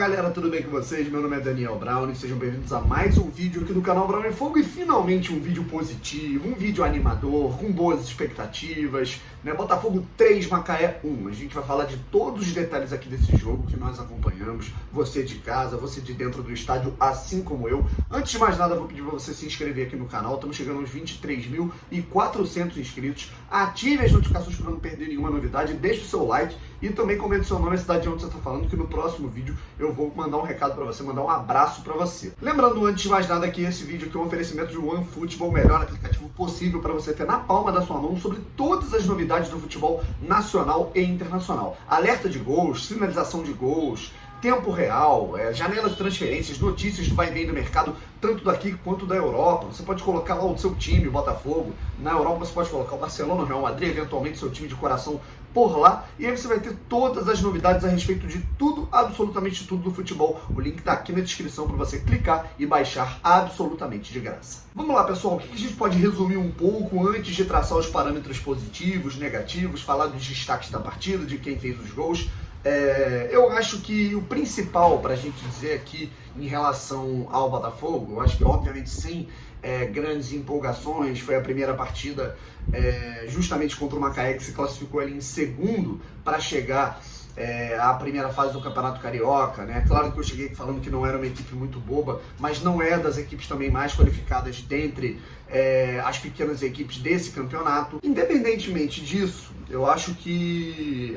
galera, tudo bem com vocês? Meu nome é Daniel Brown e sejam bem-vindos a mais um vídeo aqui do canal Brown em Fogo e finalmente um vídeo positivo, um vídeo animador, com boas expectativas, né? Botafogo 3, Macaé 1. A gente vai falar de todos os detalhes aqui desse jogo que nós acompanhamos, você de casa, você de dentro do estádio, assim como eu. Antes de mais nada, vou pedir para você se inscrever aqui no canal, estamos chegando aos 23.400 inscritos, ative as notificações para não perder nenhuma novidade, deixe o seu like e também comente seu nome e a cidade de onde você está falando, que no próximo vídeo eu vou mandar um recado para você, mandar um abraço para você. Lembrando, antes de mais nada, que esse vídeo aqui é um oferecimento de OneFootball, o melhor aplicativo possível para você ter na palma da sua mão sobre todas as novidades do futebol nacional e internacional. Alerta de gols, sinalização de gols, tempo real, janela de transferências, notícias do vai e vem do mercado, tanto daqui quanto da Europa. Você pode colocar lá o seu time, o Botafogo. Na Europa você pode colocar o Barcelona, o Real Madrid, eventualmente seu time de coração por lá. E aí você vai ter todas as novidades a respeito de tudo, absolutamente tudo do futebol. O link está aqui na descrição para você clicar e baixar absolutamente de graça. Vamos lá, pessoal, o que a gente pode resumir um pouco antes de traçar os parâmetros positivos, negativos, falar dos destaques da partida, de quem fez os gols. Eu acho que o principal para a gente dizer aqui em relação ao Botafogo, eu acho que obviamente sem grandes empolgações, foi a primeira partida justamente contra o Macaé, que se classificou ali em segundo para chegar à primeira fase do Campeonato Carioca, né? Claro que eu cheguei falando que não era uma equipe muito boba, mas não é das equipes também mais qualificadas dentre as pequenas equipes desse campeonato. Independentemente disso, eu acho que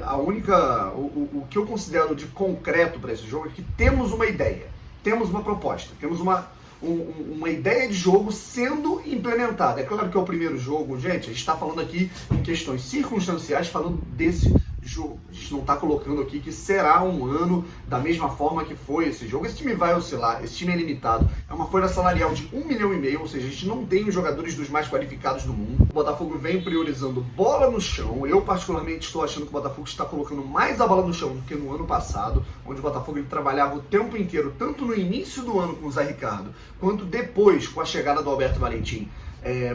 o que eu considero de concreto para esse jogo é que temos uma ideia, temos uma proposta, temos uma ideia de jogo sendo implementada. É claro que é o primeiro jogo, gente, a gente está falando aqui em questões circunstanciais, falando desse jogo. A gente não está colocando aqui que será um ano da mesma forma que foi esse jogo. Esse time vai oscilar, esse time é limitado, é uma folha salarial de 1,5 milhão, ou seja, a gente não tem os jogadores dos mais qualificados do mundo. O Botafogo vem priorizando bola no chão. Eu particularmente estou achando que o Botafogo está colocando mais a bola no chão do que no ano passado, onde o Botafogo ele trabalhava o tempo inteiro, tanto no início do ano com o Zé Ricardo, quanto depois com a chegada do Alberto Valentim.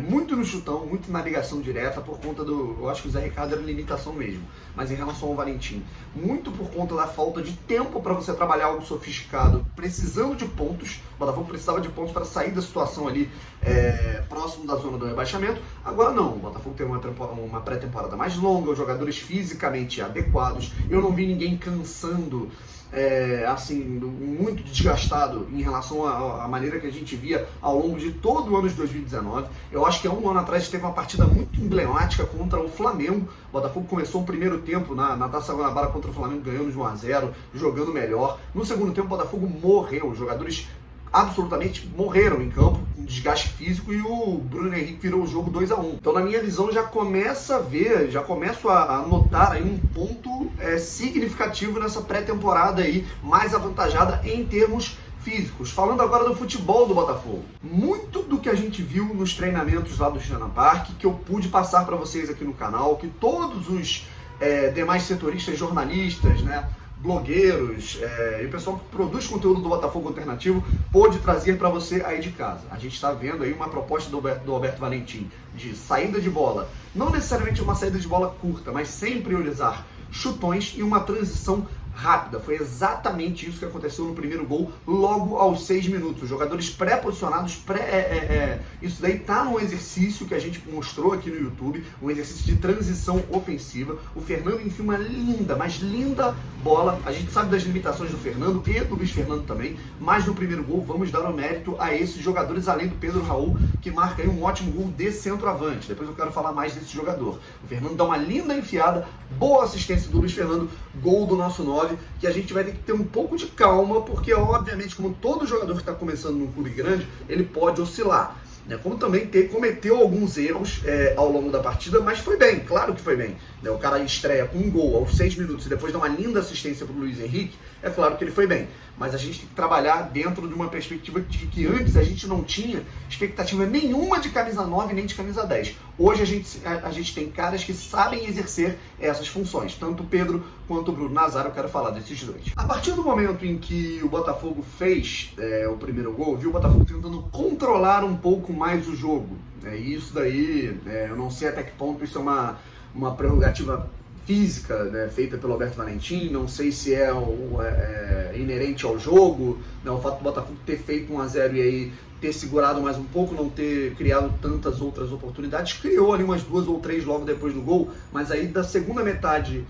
Muito no chutão, muito na ligação direta, por conta eu acho que o Zé Ricardo era limitação mesmo, mas em relação ao Valentim, muito por conta da falta de tempo para você trabalhar algo sofisticado, precisando de pontos. O Botafogo precisava de pontos para sair da situação ali próximo da zona do rebaixamento. Agora não, o Botafogo tem uma pré-temporada mais longa, os jogadores fisicamente adequados, eu não vi ninguém cansando, assim, muito desgastado em relação à maneira que a gente via ao longo de todo o ano de 2019. Eu acho que há um ano atrás teve uma partida muito emblemática contra o Flamengo. O Botafogo começou o primeiro tempo na Taça Guanabara contra o Flamengo, ganhando de 1-0, jogando melhor. No segundo tempo o Botafogo morreu, os jogadores absolutamente morreram em campo, um desgaste físico, e o Bruno Henrique virou o jogo 2-1. Então, na minha visão, já começo a notar aí um ponto significativo nessa pré-temporada aí, mais avantajada em termos físicos. Falando agora do futebol do Botafogo, muito do que a gente viu nos treinamentos lá do Xana Park, que eu pude passar para vocês aqui no canal, que todos os demais setoristas, jornalistas, né, blogueiros e o pessoal que produz conteúdo do Botafogo Alternativo pôde trazer para você aí de casa. A gente está vendo aí uma proposta do Alberto Valentim de saída de bola, não necessariamente uma saída de bola curta, mas sem priorizar chutões e uma transição rápida. Foi exatamente isso que aconteceu no primeiro gol, logo aos 6 minutos. Os jogadores pré-posicionados, isso daí tá num exercício que a gente mostrou aqui no YouTube, um exercício de transição ofensiva. O Fernando enfia uma linda, mas linda bola. A gente sabe das limitações do Fernando e do Luiz Fernando também, mas no primeiro gol vamos dar o mérito a esses jogadores, além do Pedro Raul, que marca aí um ótimo gol de centroavante. Depois eu quero falar mais desse jogador. O Fernando dá uma linda enfiada, boa assistência do Luiz Fernando, gol do nosso 9, que a gente vai ter que ter um pouco de calma, porque obviamente, como todo jogador que está começando num clube grande, ele pode oscilar, né? Como também cometeu alguns erros ao longo da partida, mas foi bem, claro que foi bem, né? O cara estreia com um gol aos 6 minutos e depois dá uma linda assistência para o Luiz Henrique, é claro que ele foi bem, mas a gente tem que trabalhar dentro de uma perspectiva de que antes a gente não tinha expectativa nenhuma de camisa 9 nem de camisa 10. Hoje a gente tem caras que sabem exercer essas funções, tanto o Pedro quanto o Bruno Nazário. Eu quero falar desses dois. A partir do momento em que o Botafogo fez o primeiro gol, viu o Botafogo tentando controlar um pouco mais o jogo. E isso daí, eu não sei até que ponto isso é uma prerrogativa física, né, feita pelo Alberto Valentim, não sei se é inerente ao jogo, né, o fato do Botafogo ter feito 1-0 e aí ter segurado mais um pouco, não ter criado tantas outras oportunidades, criou ali umas 2 ou 3 logo depois do gol, mas aí da segunda metade,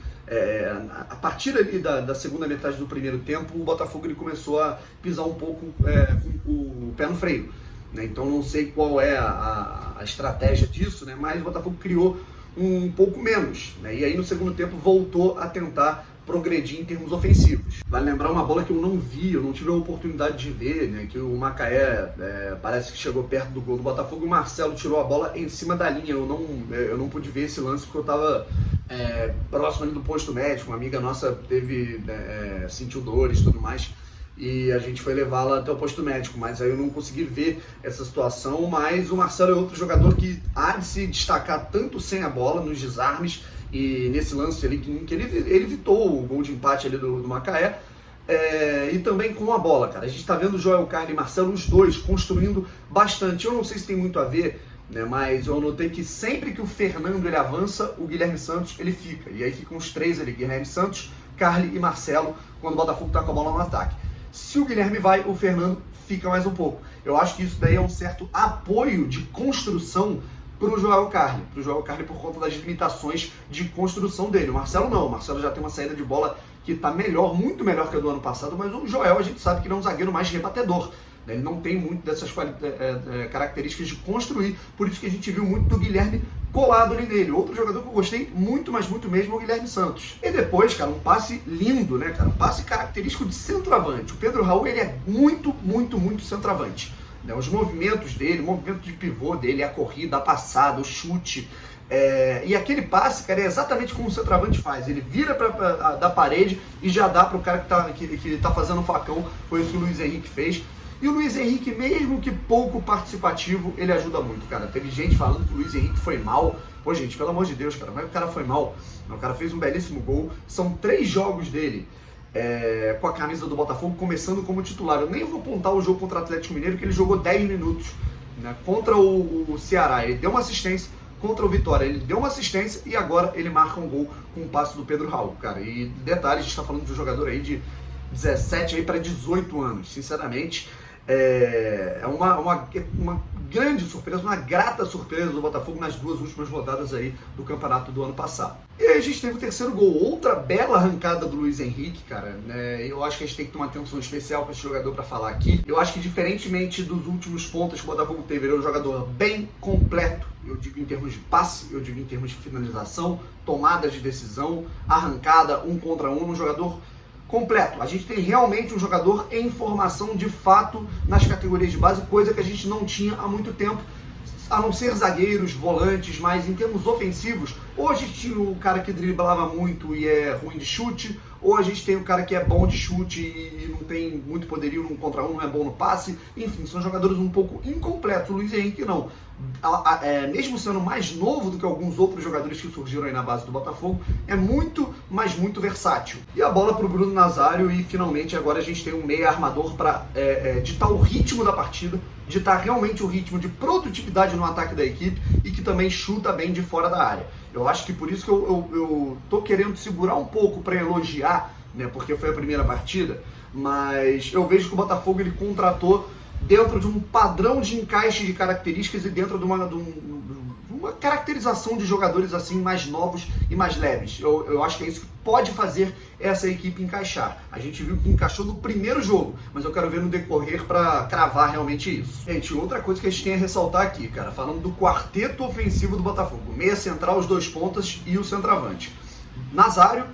a partir ali da segunda metade do primeiro tempo, o Botafogo ele começou a pisar um pouco com o pé no freio, né? Então não sei qual é a estratégia disso, né? Mas o Botafogo criou um pouco menos, né? E aí no segundo tempo voltou a tentar progredir em termos ofensivos. Vale lembrar uma bola que eu não vi, eu não tive a oportunidade de ver, né? Que o Macaé parece que chegou perto do gol do Botafogo e o Marcelo tirou a bola em cima da linha. Eu não pude ver esse lance porque eu estava próximo ali do posto médico. Uma amiga nossa sentiu dores e tudo mais, e a gente foi levá-la até o posto médico, mas aí eu não consegui ver essa situação. Mas o Marcelo é outro jogador que há de se destacar tanto sem a bola, nos desarmes, e nesse lance ali que ele evitou o gol de empate ali do Macaé, e também com a bola, cara. A gente tá vendo o Joel Carli e Marcelo, os dois, construindo bastante. Eu não sei se tem muito a ver, né, mas eu notei que sempre que o Fernando ele avança, o Guilherme Santos ele fica, e aí ficam os três ali, Guilherme Santos, Carli e Marcelo, quando o Botafogo tá com a bola no ataque. Se o Guilherme vai, o Fernando fica mais um pouco. Eu acho que isso daí é um certo apoio de construção para o Joel Carli. Para o Joel Carli por conta das limitações de construção dele. O Marcelo não. O Marcelo já tem uma saída de bola que está melhor, muito melhor que a do ano passado, mas o Joel a gente sabe que ele é um zagueiro mais rebatedor. Ele não tem muito dessas características de construir. Por isso que a gente viu muito do Guilherme colado ali nele. Outro jogador que eu gostei muito, mas muito mesmo, é o Guilherme Santos. E depois, cara, um passe lindo, né, cara? Um passe característico de centroavante. O Pedro Raul, ele é muito, muito, muito centroavante. Né? Os movimentos dele, o movimento de pivô dele, a corrida, a passada, o chute. E aquele passe, cara, é exatamente como o centroavante faz. Ele vira da parede e já dá para o cara que tá fazendo o facão. Foi isso que o Luiz Henrique fez. E o Luiz Henrique, mesmo que pouco participativo, ele ajuda muito, cara. Teve gente falando que o Luiz Henrique foi mal. Pô, gente, pelo amor de Deus, cara, mas o cara foi mal. O cara fez um belíssimo gol. São 3 jogos dele com a camisa do Botafogo, começando como titular. Eu nem vou apontar o jogo contra o Atlético Mineiro, que ele jogou 10 minutos, né? Contra o Ceará, ele deu uma assistência. Contra o Vitória, ele deu uma assistência e agora ele marca um gol com o passe do Pedro Raul, cara. E detalhe, a gente está falando de um jogador aí de 17 para 18 anos, sinceramente. É uma grande surpresa, uma grata surpresa do Botafogo nas 2 últimas rodadas aí do campeonato do ano passado. E aí a gente teve o terceiro gol, outra bela arrancada do Luiz Henrique, cara. Eu acho que a gente tem que ter uma atenção especial para esse jogador para falar aqui. Eu acho que diferentemente dos últimos pontos que o Botafogo teve, ele é um jogador bem completo. Eu digo em termos de passe, eu digo em termos de finalização, tomada de decisão, arrancada, 1 contra 1, um jogador completo. A gente tem realmente um jogador em formação de fato nas categorias de base, coisa que a gente não tinha há muito tempo, a não ser zagueiros, volantes, mas em termos ofensivos, ou a gente tinha o cara que driblava muito e é ruim de chute, ou a gente tem o cara que é bom de chute e não tem muito poderio no 1 contra 1, não é bom no passe. Enfim, são jogadores um pouco incompletos. O Luiz Henrique não. Mesmo sendo mais novo do que alguns outros jogadores que surgiram aí na base do Botafogo, é muito, mas muito versátil. E a bola para o Bruno Nazário, e finalmente agora a gente tem um meia armador para ditar o ritmo da partida, ditar realmente o ritmo de produtividade no ataque da equipe e que também chuta bem de fora da área. Eu acho que por isso que eu tô querendo segurar um pouco para elogiar, né, porque foi a primeira partida, mas eu vejo que o Botafogo ele contratou dentro de um padrão de encaixe de características e dentro de uma caracterização de jogadores assim mais novos e mais leves. Eu acho que é isso que pode fazer essa equipe encaixar. A gente viu que encaixou no primeiro jogo, mas eu quero ver no decorrer para cravar realmente isso. Gente, outra coisa que a gente tem a ressaltar aqui, cara, falando do quarteto ofensivo do Botafogo, meia central, os 2 pontas e o centroavante. Nazário,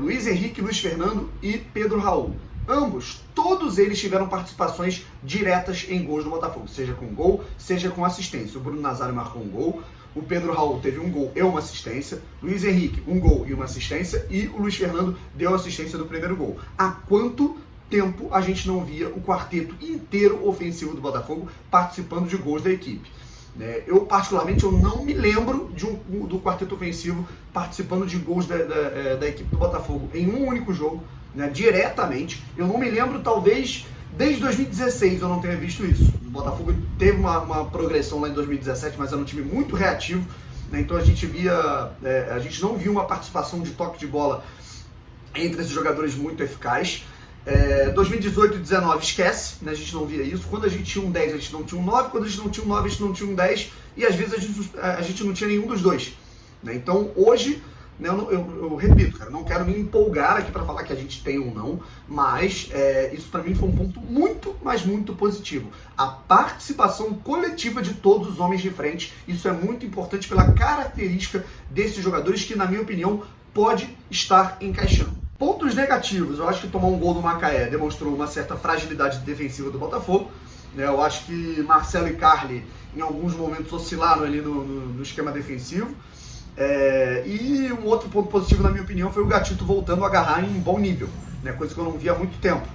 Luiz Henrique, Luiz Fernando e Pedro Raul. Ambos, todos eles tiveram participações diretas em gols do Botafogo, seja com gol, seja com assistência. O Bruno Nazário marcou um gol, o Pedro Raul teve um gol e uma assistência, Luiz Henrique, um gol e uma assistência, e o Luiz Fernando deu a assistência do primeiro gol. Há quanto tempo a gente não via o quarteto inteiro ofensivo do Botafogo participando de gols da equipe? Eu, particularmente, eu não me lembro do quarteto ofensivo participando de gols da equipe do Botafogo em um único jogo, né, diretamente. Eu não me lembro, talvez, desde 2016 eu não tenha visto isso. O Botafogo teve uma progressão lá em 2017, mas era um time muito reativo. né? Então a gente não via uma participação de toque de bola entre esses jogadores muito eficaz. 2018 e 2019 esquece, né? A gente não via isso. Quando a gente tinha um 10, a gente não tinha um 9. Quando a gente não tinha um 9, a gente não tinha um 10. E às vezes a gente não tinha nenhum dos dois, né? Então hoje, né, eu repito, cara, não quero me empolgar aqui para falar que a gente tem ou não, mas isso para mim foi um ponto muito, mas muito positivo. A participação coletiva de todos os homens de frente, isso é muito importante pela característica desses jogadores que, na minha opinião, pode estar encaixando. Pontos negativos, eu acho que tomar um gol do Macaé demonstrou uma certa fragilidade defensiva do Botafogo, né? Eu acho que Marcelo e Carli em alguns momentos oscilaram ali no esquema defensivo. E um outro ponto positivo, na minha opinião, foi o Gatito voltando a agarrar em bom nível, né? Coisa que eu não via há muito tempo.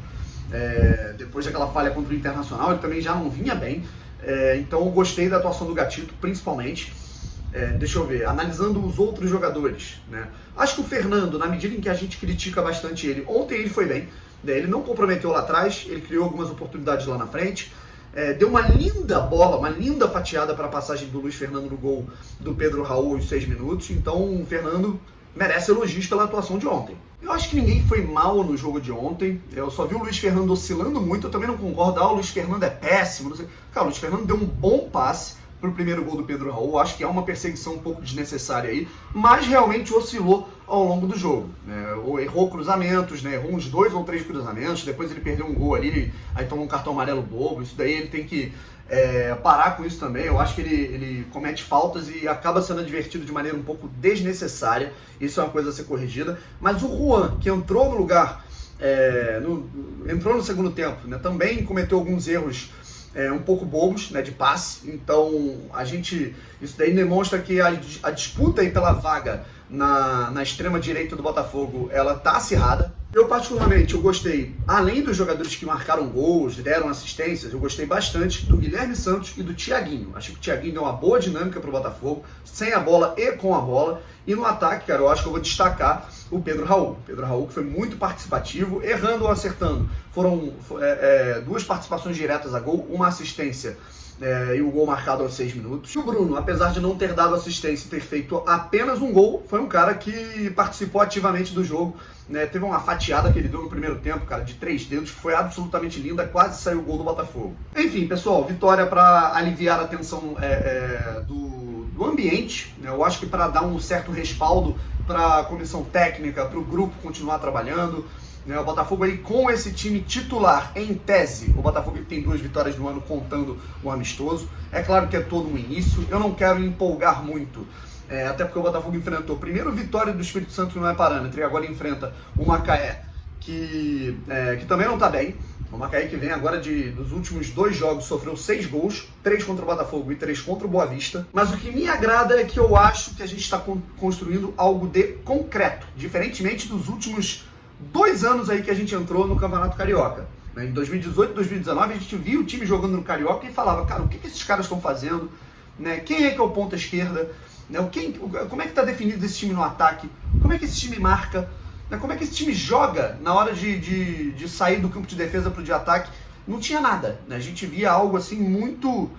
Depois daquela falha contra o Internacional, ele também já não vinha bem. Então eu gostei da atuação do Gatito, principalmente. Deixa eu ver, analisando os outros jogadores, né? Acho que o Fernando, na medida em que a gente critica bastante ele, ontem ele foi bem, né? Ele não comprometeu lá atrás, ele criou algumas oportunidades lá na frente. Deu uma linda bola, uma linda fatiada para a passagem do Luiz Fernando no gol do Pedro Raul aos 6 minutos. Então o Fernando merece elogios pela atuação de ontem. Eu acho que ninguém foi mal no jogo de ontem. Eu só vi o Luiz Fernando oscilando muito. Eu também não concordo. O Luiz Fernando é péssimo. Não sei. Cara, o Luiz Fernando deu um bom passe para o primeiro gol do Pedro Raul. Acho que é uma perseguição um pouco desnecessária aí, mas realmente oscilou ao longo do jogo, né? Errou cruzamentos, né? Errou uns 2 ou 3 cruzamentos, depois ele perdeu um gol ali, aí tomou um cartão amarelo bobo. Isso daí ele tem que parar com isso também. Eu acho que ele comete faltas e acaba sendo advertido de maneira um pouco desnecessária. Isso é uma coisa a ser corrigida. Mas o Juan, que entrou no lugar, entrou no segundo tempo, né? Também cometeu alguns erros um pouco bobos, né, de passe. Então isso daí demonstra que a disputa aí pela vaga na extrema direita do Botafogo, ela tá acirrada. Eu particularmente, eu gostei, além dos jogadores que marcaram gols, deram assistências, eu gostei bastante do Guilherme Santos e do Thiaguinho. Acho que o Thiaguinho deu uma boa dinâmica pro Botafogo, sem a bola e com a bola. E no ataque, cara, eu acho que eu vou destacar o Pedro Raul. Pedro Raul, que foi muito participativo, errando ou acertando. Foram 2 participações diretas a gol, uma assistência e o gol marcado aos 6 minutos. E o Bruno, apesar de não ter dado assistência e ter feito apenas um gol, foi um cara que participou ativamente do jogo, né? Teve uma fatiada que ele deu no primeiro tempo, cara, de 3 dedos, que foi absolutamente linda, quase saiu o gol do Botafogo. Enfim, pessoal, vitória para aliviar a tensão do ambiente, né? Eu acho que para dar um certo respaldo para a comissão técnica, para o grupo continuar trabalhando, né? O Botafogo aí com esse time titular, em tese, o Botafogo tem 2 vitórias no ano contando o amistoso. É claro que é todo um início, eu não quero empolgar muito, até porque o Botafogo enfrentou primeiro vitória do Espírito Santo, que não é parâmetro, e agora enfrenta o Macaé, que também não está bem. O Macaé que vem agora dos últimos 2 jogos sofreu 6 gols, 3 contra o Botafogo e 3 contra o Boa Vista. Mas o que me agrada é que eu acho que a gente está construindo algo de concreto, diferentemente dos últimos 2 anos aí que a gente entrou no Campeonato Carioca. Em 2018 e 2019 a gente via o time jogando no Carioca e falava, cara, o que esses caras estão fazendo? Né? Quem é que é o ponta esquerda? Né? Como é que está definido esse time no ataque? Como é que esse time marca? Como é que esse time joga na hora de sair do campo de defesa para o de ataque? Não tinha nada, né? A gente via algo assim muito...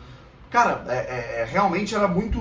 Cara, realmente era muito...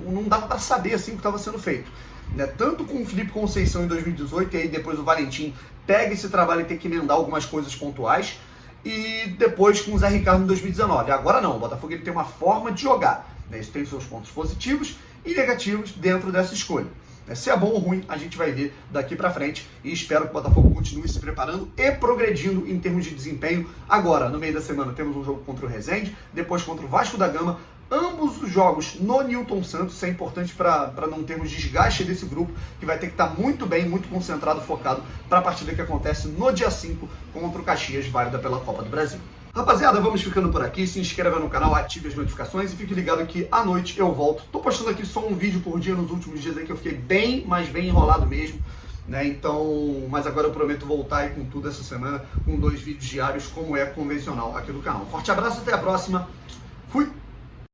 não dava para saber assim o que estava sendo feito, né? Tanto com o Felipe Conceição em 2018, e aí depois o Valentim pega esse trabalho e tem que emendar algumas coisas pontuais, e depois com o Zé Ricardo em 2019. Agora não, o Botafogo ele tem uma forma de jogar, né? Isso tem seus pontos positivos e negativos dentro dessa escolha. Se é bom ou ruim, a gente vai ver daqui pra frente, e espero que o Botafogo continue se preparando e progredindo em termos de desempenho. Agora, no meio da semana, temos um jogo contra o Resende, depois contra o Vasco da Gama, ambos os jogos no Newton Santos. Isso é importante para não termos desgaste desse grupo, que vai ter que estar muito bem, muito concentrado, focado para a partida que acontece no dia 5 contra o Caxias, válida pela Copa do Brasil. Rapaziada, vamos ficando por aqui. Se inscreva no canal, ative as notificações e fique ligado que à noite eu volto. Tô postando aqui só um vídeo por dia nos últimos dias aí, que eu fiquei bem, mas bem enrolado mesmo, né? Então, mas agora eu prometo voltar aí com tudo essa semana, com 2 vídeos diários, como é convencional aqui no canal. Forte abraço, até a próxima.